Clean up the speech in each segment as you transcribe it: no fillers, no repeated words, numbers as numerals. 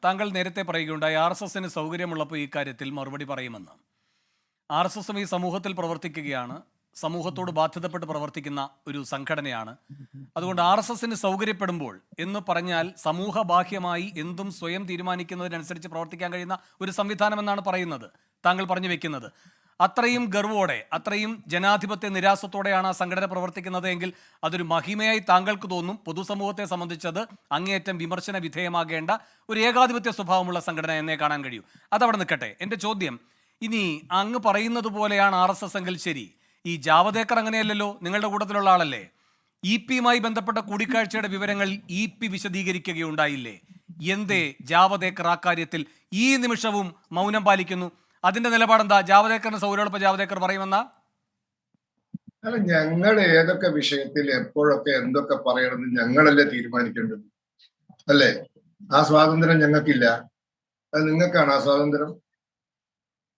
താങ്കൾ നേരത്തെ പറയുകയുണ്ടായി RSSന് സൗകര്യമുള്ളപ്പോൾ ഈ കാര്യത്തിൽ മറുപടി പറയുമെന്ന്. RSSം ഈ സമൂഹത്തിൽ പ്രവർത്തിക്കുകയാണ്, സമൂഹത്തോട് ബാധ്യതപ്പെട്ട് പ്രവർത്തിക്കുന്ന ഒരു സംഘടനയാണ്. അതുകൊണ്ട് RSSന് സൗകര്യപ്പെടുമ്പോൾ എന്ന് പറഞ്ഞാൽ സമൂഹ ബാഹ്യമായി എന്തും സ്വയം തീരുമാനിക്കുന്നതിനനുസരിച്ച് പ്രവർത്തിക്കാൻ കഴിയുന്ന ഒരു സംവിധാനം എന്നാണ് പറയുന്നത്, താങ്കൾ പറഞ്ഞു വെക്കുന്നത്. അത്രയും ഗർവോടെ, അത്രയും ജനാധിപത്യ നിരാസത്തോടെയാണ് ആ സംഘടന പ്രവർത്തിക്കുന്നത് എങ്കിൽ അതൊരു മഹിമയായി താങ്കൾക്ക് തോന്നും. പൊതുസമൂഹത്തെ സംബന്ധിച്ചത് അങ്ങേയറ്റം വിമർശന വിധേയമാകേണ്ട ഒരു ഏകാധിപത്യ സ്വഭാവമുള്ള സംഘടന എന്നേ കാണാൻ കഴിയൂ. അതവിടെ നിൽക്കട്ടെ. എൻ്റെ ചോദ്യം, ഇനി അങ്ങ് പറയുന്നത് പോലെയാണ് RSS എങ്കിൽ ശരി, ഈ ജാവദേക്കർ അങ്ങനെയല്ലല്ലോ, നിങ്ങളുടെ കൂട്ടത്തിലുള്ള ആളല്ലേ. EP-യുമായി ബന്ധപ്പെട്ട കൂടിക്കാഴ്ചയുടെ വിവരങ്ങൾ EP വിശദീകരിക്കുകയുണ്ടായില്ലേ? എന്തേ ജാവദേക്കർ ആ കാര്യത്തിൽ ഈ നിമിഷവും മൗനം പാലിക്കുന്നു? അതിന്റെ നിലപാടെന്താ? ജാവദേക്കറിന് സൗകര്യമുള്ളപ്പോൾ ജാവദേക്കർ പറയുമെന്നാ? അല്ല, ഞങ്ങൾ ഏതൊക്കെ വിഷയത്തിൽ എപ്പോഴൊക്കെ എന്തൊക്കെ പറയണമെന്ന് ഞങ്ങളല്ലേ തീരുമാനിക്കേണ്ടത്, അല്ലേ? ആ സ്വാതന്ത്ര്യം ഞങ്ങൾക്കില്ല, അത് നിങ്ങൾക്കാണ് ആ സ്വാതന്ത്ര്യം.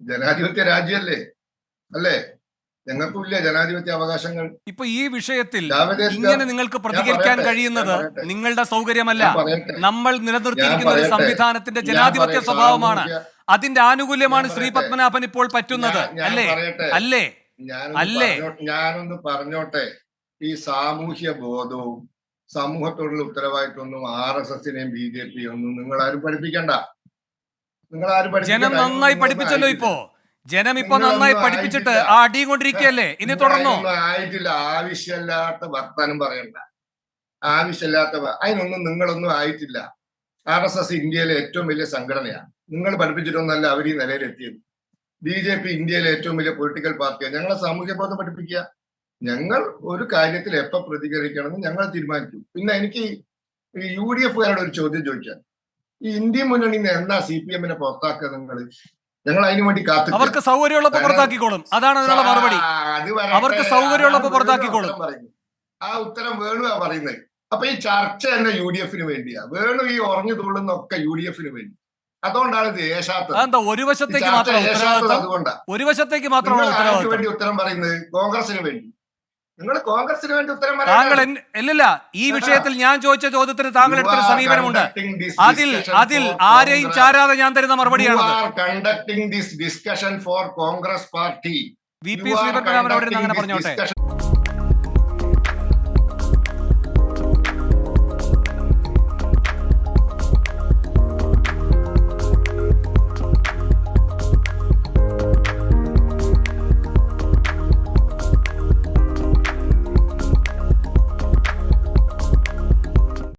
ജനാധിപത്യ രാജ്യമല്ലേ, അല്ലേ? ഞങ്ങൾക്കും ഇല്ല ജനാധിപത്യ അവകാശങ്ങൾ. ഇപ്പൊ ഈ വിഷയത്തിൽ ഇങ്ങനെ നിങ്ങൾക്ക് പ്രതികരിക്കാൻ കഴിയുന്നത് നിങ്ങളുടെ സൗകര്യമല്ല, നമ്മൾ നിലനിർത്തിയിരിക്കുന്ന ഒരു സംവിധാനത്തിന്റെ ജനാധിപത്യ സ്വഭാവമാണ്. അതിന്റെ ആനുകൂല്യമാണ് ശ്രീ പത്മനാഭൻ ഇപ്പോൾ പറ്റുന്നത്, അല്ലേ? അല്ലേ? അല്ലേ? ഞാനൊന്ന് പറഞ്ഞോട്ടെ. ഈ സാമൂഹ്യ ബോധവും സമൂഹത്തോടുള്ള ഉത്തരവാദിത്വമൊന്നും RSSനെയും BJP ഒന്നും നിങ്ങളാരും പഠിപ്പിക്കണ്ട. ജനം നന്നായി പഠിപ്പിച്ചല്ലോ. ജനം ഇപ്പൊ നന്നായി പഠിപ്പിച്ചിട്ട് ആ അടിയും കൊണ്ടിരിക്കുകയല്ലേ. ഇനി തുടർന്നോ? ആയിട്ടില്ല. ആവശ്യമില്ലാത്ത വർത്താനം പറയണ്ട. അതിനൊന്നും നിങ്ങളൊന്നും ആയിട്ടില്ല. RSS ഇന്ത്യയിലെ ഏറ്റവും വലിയ സംഘടനയാണ്. നിങ്ങൾ പഠിപ്പിച്ചിട്ടൊന്നല്ല അവർ ഈ നിലയിലെത്തിയത്. BJP ഇന്ത്യയിലെ ഏറ്റവും വലിയ പൊളിറ്റിക്കൽ പാർട്ടിയാണ്. ഞങ്ങളെ സാമൂഹ്യ ബോധം പഠിപ്പിക്കുക. ഞങ്ങൾ ഒരു കാര്യത്തിൽ എപ്പോൾ പ്രതികരിക്കണമെന്ന് ഞങ്ങൾ തീരുമാനിക്കും. പിന്നെ എനിക്ക് ഈ UDF-കാരോട് ഒരു ചോദ്യം ചോദിക്കാൻ, ഈ ഇന്ത്യ മുന്നണിന്ന് എന്നാ CPM-നെ പുറത്താക്കുക നിങ്ങൾ? ഞങ്ങൾ അതിനു വേണ്ടി കാത്തിരിക്കും. അവർക്ക് സൗകര്യമുള്ളപ്പോൾ പുറത്താക്കിക്കോളും, അതാണ് അതിനുള്ള മറുപടി. അവർക്ക് സൗകര്യമുള്ളപ്പോൾ പുറത്താക്കിക്കോളും. ആ ഉത്തരം വേണുവാ പറയുന്നത്. അപ്പൊ ഈ ചർച്ച തന്നെ UDF-ന് വേണ്ടിയാ. വേണു ഈ ഉറഞ്ഞു തുള്ളുന്നൊക്കെ UDF-ന് വേണ്ടി. അതുകൊണ്ടാണ് എന്താ ഒരു വശത്തേക്ക് മാത്രം വേണ്ടി ഉത്തരം പറയുന്നത്? കോൺഗ്രസിന് വേണ്ടി. നിങ്ങൾ കോൺഗ്രസിന് വേണ്ടി ഉത്തരം താങ്കൾ ഇല്ലില്ല. ഈ വിഷയത്തിൽ ഞാൻ ചോദിച്ച ചോദ്യത്തിന് താങ്കൾ എടുത്തൊരു സമീപനമുണ്ട്. അതിൽ ആരെയും ചാരാതെ ഞാൻ തരുന്ന മറുപടിയാണ്. Conducting this discussion for Congress party. VP Sreepadmanabhan അവിടെ അങ്ങനെ പറഞ്ഞോട്ടെ.